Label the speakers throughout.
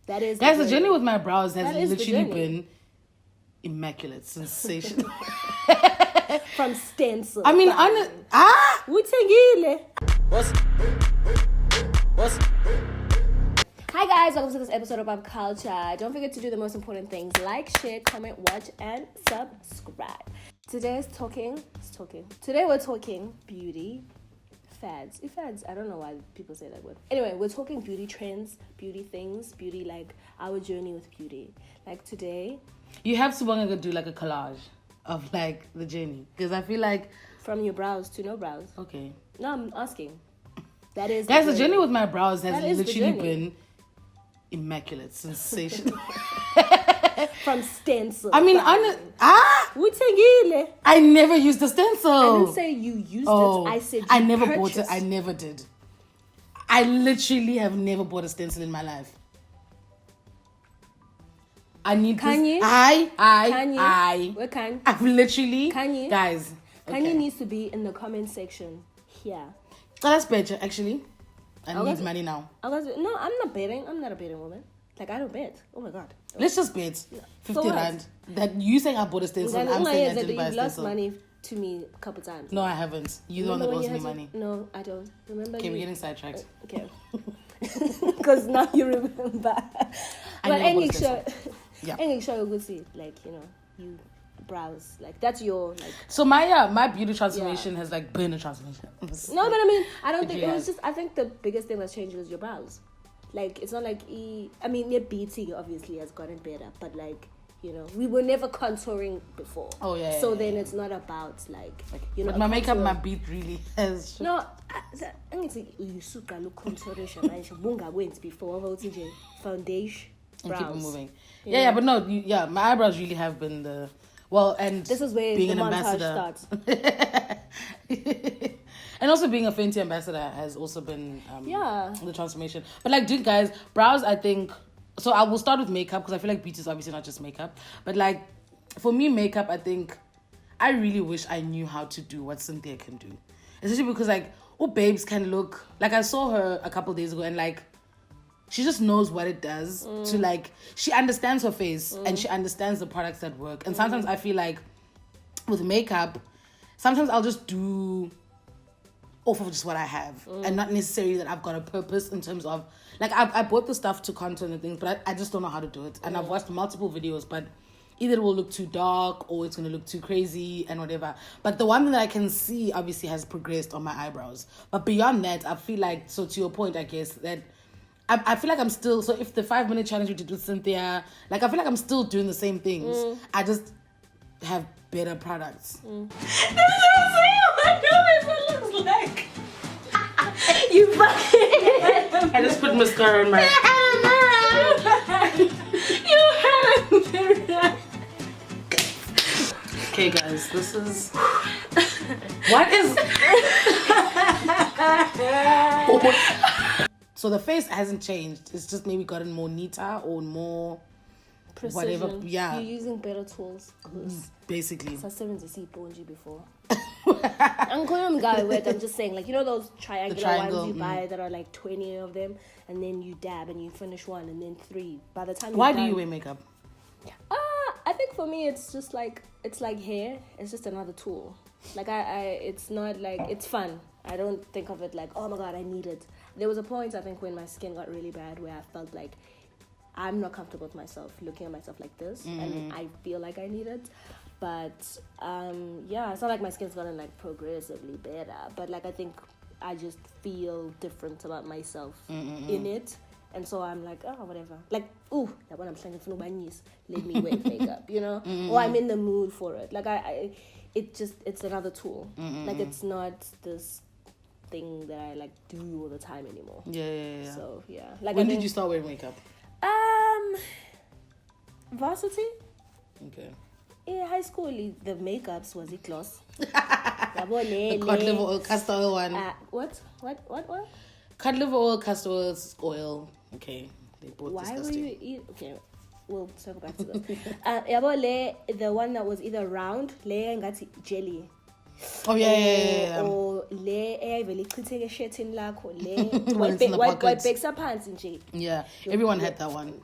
Speaker 1: That is
Speaker 2: guys. The journey with my brows has literally been
Speaker 1: immaculate,
Speaker 2: sensational.
Speaker 1: From stencil.
Speaker 2: I mean,
Speaker 1: What's Hi guys, welcome to this episode of Pop Culture. Don't forget to do the most important things: like, share, comment, watch, and subscribe. Today we're talking beauty fads. Fads. I don't know why people say that word. Anyway, we're talking beauty trends, beauty things, beauty, like our journey with beauty. Like today,
Speaker 2: you have to do like a collage of like the journey, because I feel like
Speaker 1: from your brows to no brows.
Speaker 2: Okay.
Speaker 1: No, I'm asking. That is
Speaker 2: guys. The journey with my brows has literally been immaculate, sensational.
Speaker 1: From stencil.
Speaker 2: I mean, I never used a stencil.
Speaker 1: I didn't say you used it. I said
Speaker 2: I never bought it. I never did. I literally have never bought a stencil in my life. I need
Speaker 1: Kanye?
Speaker 2: I've literally
Speaker 1: Kanye?
Speaker 2: Guys. Okay.
Speaker 1: Kanye needs to be in the comment section here.
Speaker 2: Oh, that's better actually. I need money now.
Speaker 1: No, I'm not betting. I'm not a betting woman. Like, I don't bet. Oh my god.
Speaker 2: Let's just bet 50 rand. That you saying I bought a stencil and I'm saying I didn't buy a stencil.
Speaker 1: You lost money to me a couple times.
Speaker 2: No, I haven't. You're the one that owes me money.
Speaker 1: No, I don't. Remember?
Speaker 2: Okay, we're getting sidetracked.
Speaker 1: Okay. Because now you remember. But any show you could see, like, you know, you browse. Like, that's your, like... So
Speaker 2: my beauty transformation has, like, been a transformation.
Speaker 1: No, but I mean, I don't think... It was just... I think the biggest thing that's changed was your brows. Like, it's not like... I mean, your BT obviously has gotten better, but, like, you know, we were never contouring before.
Speaker 2: Oh, yeah.
Speaker 1: So then it's not about, like, you know...
Speaker 2: But my makeup, my beat really has...
Speaker 1: No, I need to... You suka look contouration. Bunga went before foundation, brows.
Speaker 2: And keep it moving. Yeah, but no, my eyebrows really have been the... Well, and
Speaker 1: this is where
Speaker 2: being
Speaker 1: the
Speaker 2: an
Speaker 1: montage
Speaker 2: ambassador
Speaker 1: starts.
Speaker 2: And also being a Fenty ambassador has also been the transformation. But like, dude, guys, brows, I think... So I will start with makeup, because I feel like beauty is obviously not just makeup. But like, for me, makeup, I think... I really wish I knew how to do what Cynthia can do. Especially because, like, babes can look... Like, I saw her a couple days ago and, like, she just knows what it does to, like... She understands her face and she understands the products that work. And sometimes I feel like with makeup, sometimes I'll just do off of just what I have and not necessarily that I've got a purpose in terms of... Like, I bought the stuff to contour and things, but I just don't know how to do it. And I've watched multiple videos, but either it will look too dark or it's going to look too crazy and whatever. But the one thing that I can see obviously has progressed on my eyebrows. But beyond that, I feel like... So to your point, I guess, that... I feel like I'm still... So if the 5-minute challenge we did with Cynthia... Like, I feel like I'm still doing the same things. I just have better products.
Speaker 1: This is what it looks like. You fucking...
Speaker 2: I just put mascara on my...
Speaker 1: You haven't.
Speaker 2: Okay, guys, this is... What is... So the face hasn't changed. It's just maybe gotten more neater or more...
Speaker 1: Precision.
Speaker 2: Whatever. Yeah.
Speaker 1: You're using better tools.
Speaker 2: Basically.
Speaker 1: So 70 Bhengi before. I'm just saying, like, you know those triangular ones you buy that are like 20 of them, and then you dab and you finish one and then 3. By the time
Speaker 2: Why do you wear makeup?
Speaker 1: I think for me it's just like, it's like hair. It's just another tool. Like it's not like, it's fun. I don't think of it like, oh my god, I need it. There was a point, I think, when my skin got really bad where I felt like I'm not comfortable with myself, looking at myself like this, and I feel like I need it. But it's not like my skin's gotten like progressively better, but like I think I just feel different about myself in it, and so I'm like, oh, whatever. Like, ooh, that when I'm trying to let me wear makeup, you know, or I'm in the mood for it. Like it's another tool. Like, it's not this thing that I like do all the time anymore.
Speaker 2: Yeah.
Speaker 1: So yeah. Like,
Speaker 2: when did you start wearing makeup?
Speaker 1: Varsity.
Speaker 2: Okay.
Speaker 1: In high school, the makeups was it gloss.
Speaker 2: The cod liver oil, castor oil one.
Speaker 1: What?
Speaker 2: Cod liver oil, castor oil. Okay. They both
Speaker 1: Why
Speaker 2: disgusting.
Speaker 1: were you eat? Okay. We'll circle back to this. The one that was either round, and got jelly.
Speaker 2: Oh yeah.
Speaker 1: Or eyayivele ichitheke eshethini lakho
Speaker 2: When it's in the pocket.
Speaker 1: wayibhekisa phansi nje.
Speaker 2: Yeah, everyone had that one.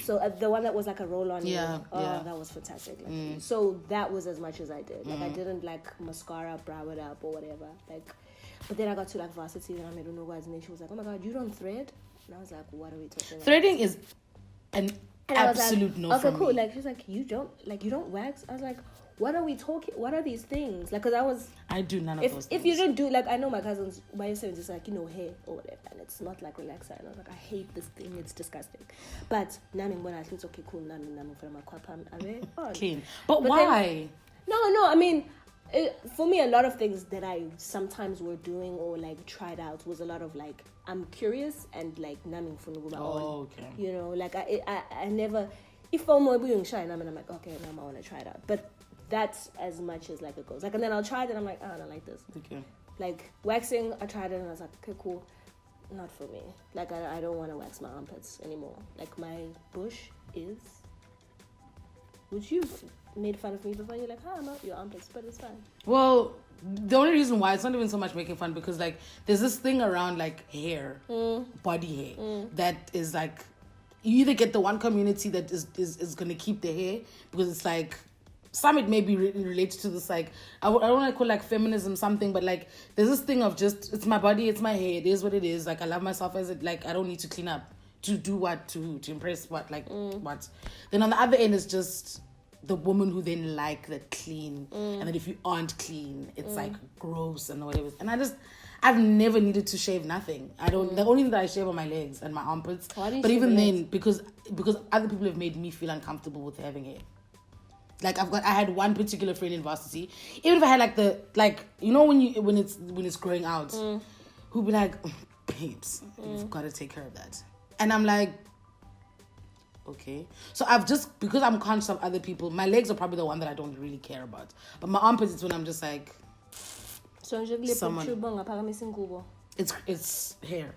Speaker 1: So the one that was like a roll-on.
Speaker 2: Yeah.
Speaker 1: That was fantastic. Like, so that was as much as I did. Like I didn't like mascara, brow it up or whatever. Like, but then I got to like varsity and I met Unogwa's and then she was like, "Oh my God, you don't thread?" And I was like, "What are we talking about?"
Speaker 2: Threading is an absolute
Speaker 1: like,
Speaker 2: no
Speaker 1: okay,
Speaker 2: from
Speaker 1: cool.
Speaker 2: me.
Speaker 1: Like she's like, you don't wax? I was like, what are we talking? What are these things? Like, cause
Speaker 2: I do none of those things.
Speaker 1: If you don't do, like, I know my cousins by yourself just like, hair or whatever, and it's not like relaxer. And I was like, I hate this thing. It's disgusting. But nami when I think it's okay, cool. Nami for my kwapam
Speaker 2: clean. But why?
Speaker 1: No. I mean, for me, a lot of things that I sometimes were doing or like tried out was a lot of like, I'm curious and like naming for
Speaker 2: okay.
Speaker 1: Like I never, if I'm doing shine, I'm like, okay, now I want to try it out. But that's as much as like it goes. Like, and then I'll try it and I'm like, I don't like this.
Speaker 2: Okay.
Speaker 1: Like waxing, I tried it and I was like, okay, cool. Not for me. Like I don't want to wax my armpits anymore. Like my bush is. Would you made fun of me before? You're like, I'm not your armpits, but it's fine.
Speaker 2: Well, the only reason why it's not even so much making fun because like there's this thing around like hair, body hair that is like you either get the one community that is gonna keep the hair because it's like some it may be related to this like I don't want to call like feminism something, but like there's this thing of just it's my body, it's my hair, it is what it is. Like I love myself as it, like I don't need to clean up to do what to impress what like what. Then on the other end is just the woman who then like the clean and then if you aren't clean it's like gross and whatever. And I've never needed to shave nothing. I don't the only thing that I shave are my legs and my armpits, but even then because other people have made me feel uncomfortable with having hair. Like I had one particular friend in varsity, even if I had like the like when it's growing out, who'd be like, babes, you've got to take care of that. And I'm like, okay. So I've just, because I'm conscious of other people, my legs are probably the one that I don't really care about. But my armpits, it's when I'm just like, someone. It's hair.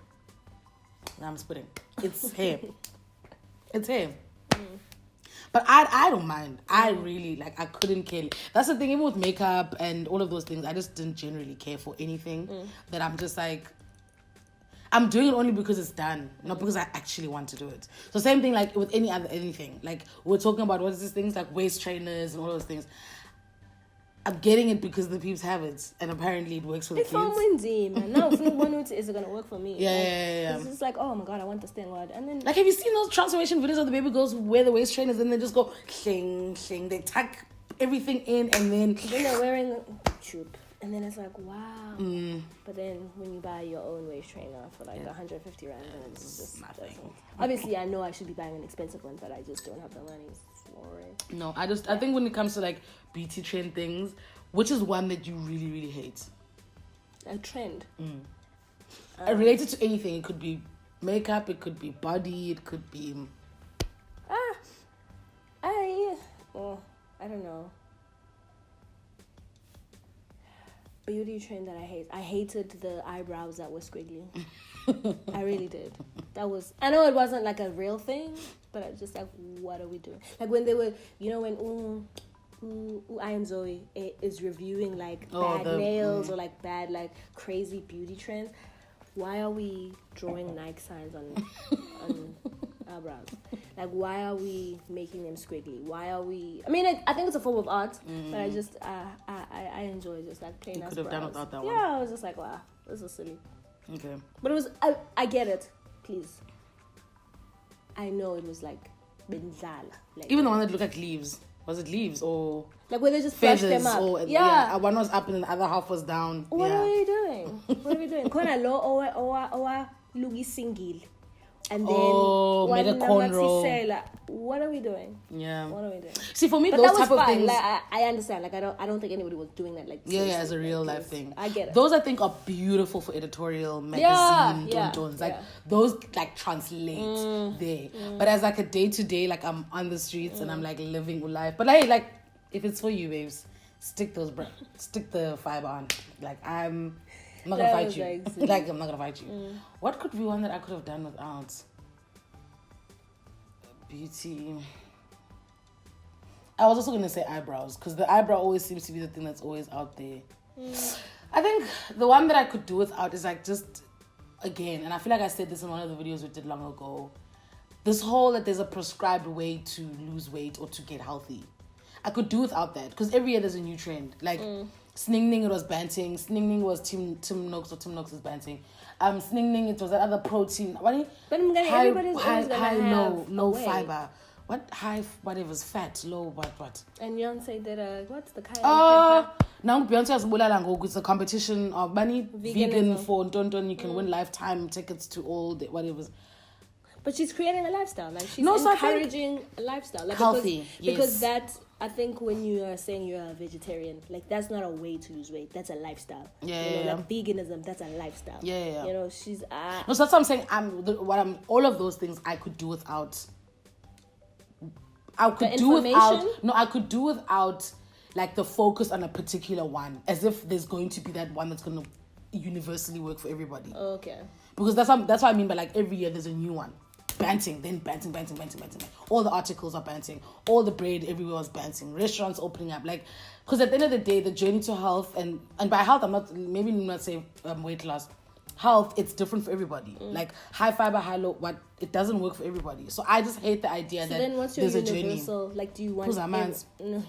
Speaker 2: I'm spitting. It's hair. It's hair. But I don't mind. I really, like, I couldn't care. That's the thing, even with makeup and all of those things, I just didn't generally care for anything that I'm just like, I'm doing it only because it's done, not because I actually want to do it. So same thing like with anything. Like we're talking about what is these things like waist trainers and all those things. I'm getting it because the peeps have it, and apparently it works for the kids.
Speaker 1: Now, is it gonna work for me?
Speaker 2: Yeah.
Speaker 1: It's just like, oh my God, I want this thing, and then
Speaker 2: like, have you seen those transformation videos of the baby girls who wear the waist trainers and they just go shing shing? They tuck everything in and then
Speaker 1: they're wearing tube. And then it's like, wow. But then when you buy your own waist trainer for like 150 rand, it's just nothing. Obviously, I know I should be buying an expensive one, but I just don't have the money for it.
Speaker 2: No, I think when it comes to like beauty trend things, which is one that you really, really hate?
Speaker 1: A trend?
Speaker 2: Related to anything. It could be makeup, it could be body, it could be...
Speaker 1: I don't know. Beauty trend that I hate. I hated the eyebrows that were squiggly. I really did. I know it wasn't like a real thing, but I was just like, what are we doing? Like when they were, when I am Zoe is reviewing like bad nails or like bad like crazy beauty trends. Why are we drawing Nike signs on eyebrows? Like, why are we making them squiggly? Why are we... I mean, I think it's a form of art, but I just... I enjoy just, like, plain ass brows. You could have done without that one. Yeah, I was just like, wow, this is silly.
Speaker 2: Okay.
Speaker 1: But it was... I get it. Please. I know it was, like, benzala. Like,
Speaker 2: even the one that looked like leaves. Was it leaves or...
Speaker 1: Like, where they just flushed them up.
Speaker 2: Or, yeah. One was up and the other half was down.
Speaker 1: What are we doing? What are we doing? Kona lo owa lugi singil. And then
Speaker 2: made a cornrow.
Speaker 1: What are we doing?
Speaker 2: Yeah.
Speaker 1: What are we doing?
Speaker 2: See, for me, but those type of things.
Speaker 1: Like, I understand. Like, I don't think anybody was doing that. Like,
Speaker 2: as a real life thing.
Speaker 1: I get it.
Speaker 2: Those I think are beautiful for editorial magazine tones. Like those like translate there. But as like a day to day, like I'm on the streets and I'm like living life. But like if it's for you, babes, stick the fiber on. Like I'm not gonna fight you. Like I'm not gonna fight you. What could be one that I could have done without? Beauty. I was also gonna say eyebrows because the eyebrow always seems to be the thing that's always out there. I think the one that I could do without is like just again, and I feel like I said this in one of the videos we did long ago. this whole that there's a prescribed way to lose weight or to get healthy. I could do without that because every year there's a new trend. Like Sningning, it was banting. Sningning was Tim Nox, or Tim Nox is banting. Sningning, it was that other protein. What do you?
Speaker 1: But everybody's always gonna have
Speaker 2: low fiber. What high? Whatever's fat, low what? And
Speaker 1: Beyonce did what's the kind?
Speaker 2: Now Beyonce has Bulalango. It's a competition of money vegan for Tonton. You can win lifetime tickets to all the whatever's.
Speaker 1: But she's creating a lifestyle. Like she's encouraging a lifestyle. Like
Speaker 2: healthy.
Speaker 1: Because that, I think when you are saying you're a vegetarian, like that's not a way to lose weight. That's a lifestyle. Like veganism, that's a lifestyle. You know, she's no, so
Speaker 2: that's what I'm saying. All of those things I could do without. I could do without like the focus on a particular one, as if there's going to be that one that's going to universally work for everybody.
Speaker 1: Okay.
Speaker 2: Because that's what I mean by like every year there's a new one. Banting. All the articles are banting. All the bread everywhere was banting. Restaurants opening up. Like, because at the end of the day, the journey to health, and by health, I'm not saying weight loss. Health, it's different for everybody. Like high fiber, high low, it doesn't work for everybody. So I just hate the idea that
Speaker 1: then what's your
Speaker 2: there's
Speaker 1: universal,
Speaker 2: a journey.
Speaker 1: like, do you want...
Speaker 2: Who's our man's?
Speaker 1: No.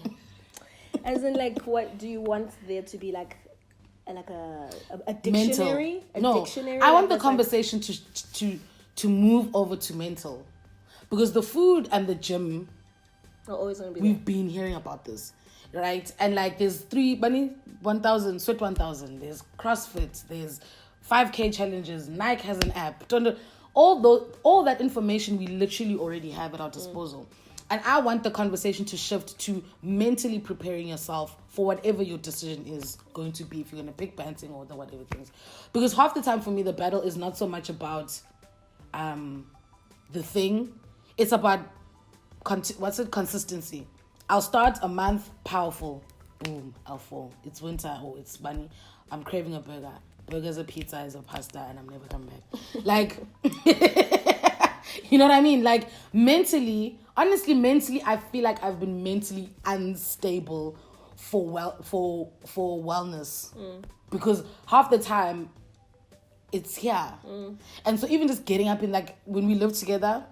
Speaker 1: As in, like, what do you want there to be like a dictionary?
Speaker 2: Dictionary? I want the conversation to move over to mental, because the food and the gym
Speaker 1: are always going to be.
Speaker 2: We've been hearing about this, right? And like, there's 1,000 sweat 1,000. There's CrossFit. There's 5K challenges. Nike has an app. All that information we literally already have at our disposal. And I want the conversation to shift to mentally preparing yourself for whatever your decision is going to be, if you're going to pick banting or whatever things. Because half the time for me, the battle is not so much about the thing. It's about, consistency. I'll start a month powerful. Boom, I'll fall. It's winter. Oh, it's bunny. I'm craving a burger. Burgers, a pizza, is a pasta, and I'm never coming back. Like, you know what I mean? Like, honestly, I feel like I've been mentally unstable for wellness. Because half the time, it's here. And so even just getting up in, like, when we lived together,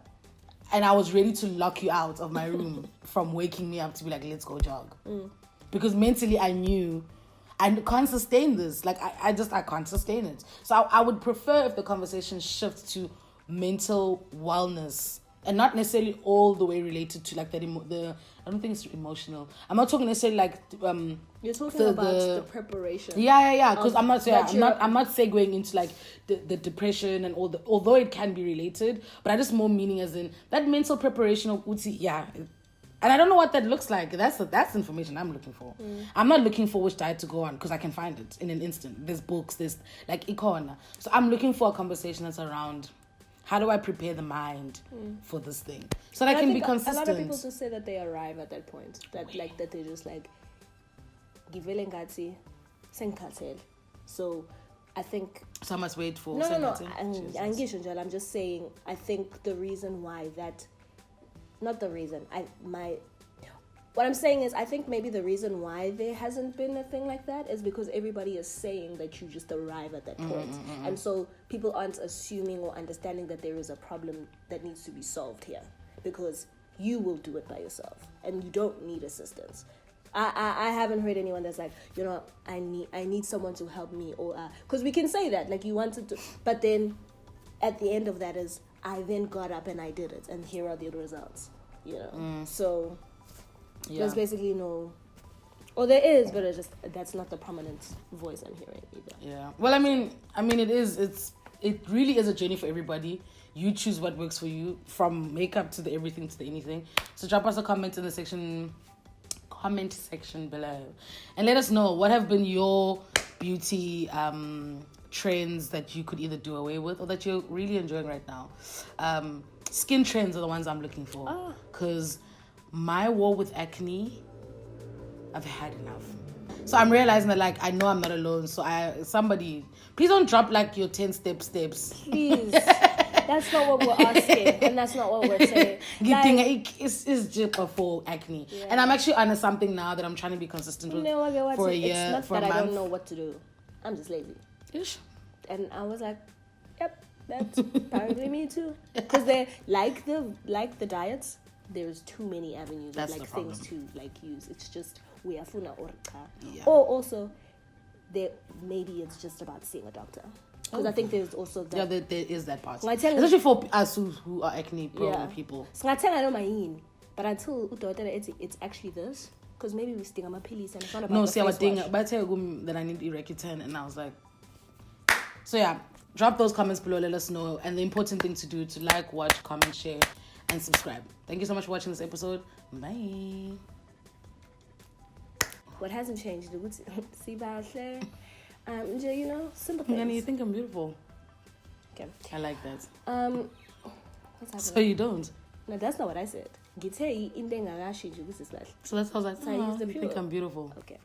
Speaker 2: and I was ready to lock you out of my room from waking me up to be like, let's go jog. Because mentally I knew I can't sustain this. Like, I can't sustain it. So I would prefer if the conversation shifts to mental wellness, and not necessarily all the way related to like I don't think it's emotional. I'm not talking necessarily like
Speaker 1: you're talking about the preparation.
Speaker 2: Yeah. Because I'm not segueing into like the depression and all although it can be related, but I just more meaning as in that mental preparation of Uti. And I don't know what that looks like. That's information I'm looking for. I'm not looking for which diet to go on, because I can find it in an instant. There's books, there's like icona. So I'm looking for a conversation that's around, how do I prepare the mind for this thing so that I can be consistent.
Speaker 1: A lot of people just say that they arrive at that point, that they're just like, givele ngati senkatel. So I think
Speaker 2: so. I must wait for
Speaker 1: no. I'm just saying. I think the reason why that. Not the reason. What I'm saying is, I think maybe the reason why there hasn't been a thing like that is because everybody is saying that you just arrive at that point. And so people aren't assuming or understanding that there is a problem that needs to be solved here, because you will do it by yourself and you don't need assistance. I haven't heard anyone that's like, you know, I need someone to help me, or because we can say that, like, you wanted to, but then at the end of that is, I then got up and I did it, and here are the results, you know. So there's basically no, or there is, but that's not the prominent voice I'm hearing either.
Speaker 2: Yeah. Well, I mean, it really is a journey for everybody. You choose what works for you, from makeup to the everything to the anything. So drop us a comment in the comment section below, and let us know what have been your beauty trends that you could either do away with or that you're really enjoying right now. Skin trends are the ones I'm looking for, because my war with acne, I've had enough. So I'm realizing that, like, I know I'm not alone. So somebody, please don't drop like your 10 steps.
Speaker 1: Please. That's not what we're asking, and that's not what we're saying.
Speaker 2: It's just for acne. Yeah. And I'm actually on something now that I'm trying to be consistent with for a year,
Speaker 1: it's not that I don't know what to do. I'm just lazy.
Speaker 2: Ish.
Speaker 1: And I was like, yep, That's apparently me too. Because they like the diets. There's too many avenues
Speaker 2: That's
Speaker 1: of like things to like use. It's just we are funa or or also maybe it's just about seeing a doctor. Because I think there's also that.
Speaker 2: Yeah, there is that part. Especially for us who are acne prone people.
Speaker 1: So I tell I don't mind, but until it's actually this. Because maybe we sting on my pills and it's not about
Speaker 2: no,
Speaker 1: the
Speaker 2: see, I was thinking, but I tell you that I need Erecutan, and I was like, so yeah, drop those comments below, let us know. And the important thing to do to like, watch, comment, share, and subscribe. Thank you so much for watching this episode. Bye.
Speaker 1: What hasn't changed? See, you know, simple things.
Speaker 2: And you think I'm beautiful.
Speaker 1: Okay.
Speaker 2: I like that.
Speaker 1: What's happening?
Speaker 2: So you don't?
Speaker 1: No, that's not what I said. So that's how I was like,
Speaker 2: you think I'm beautiful.
Speaker 1: Okay.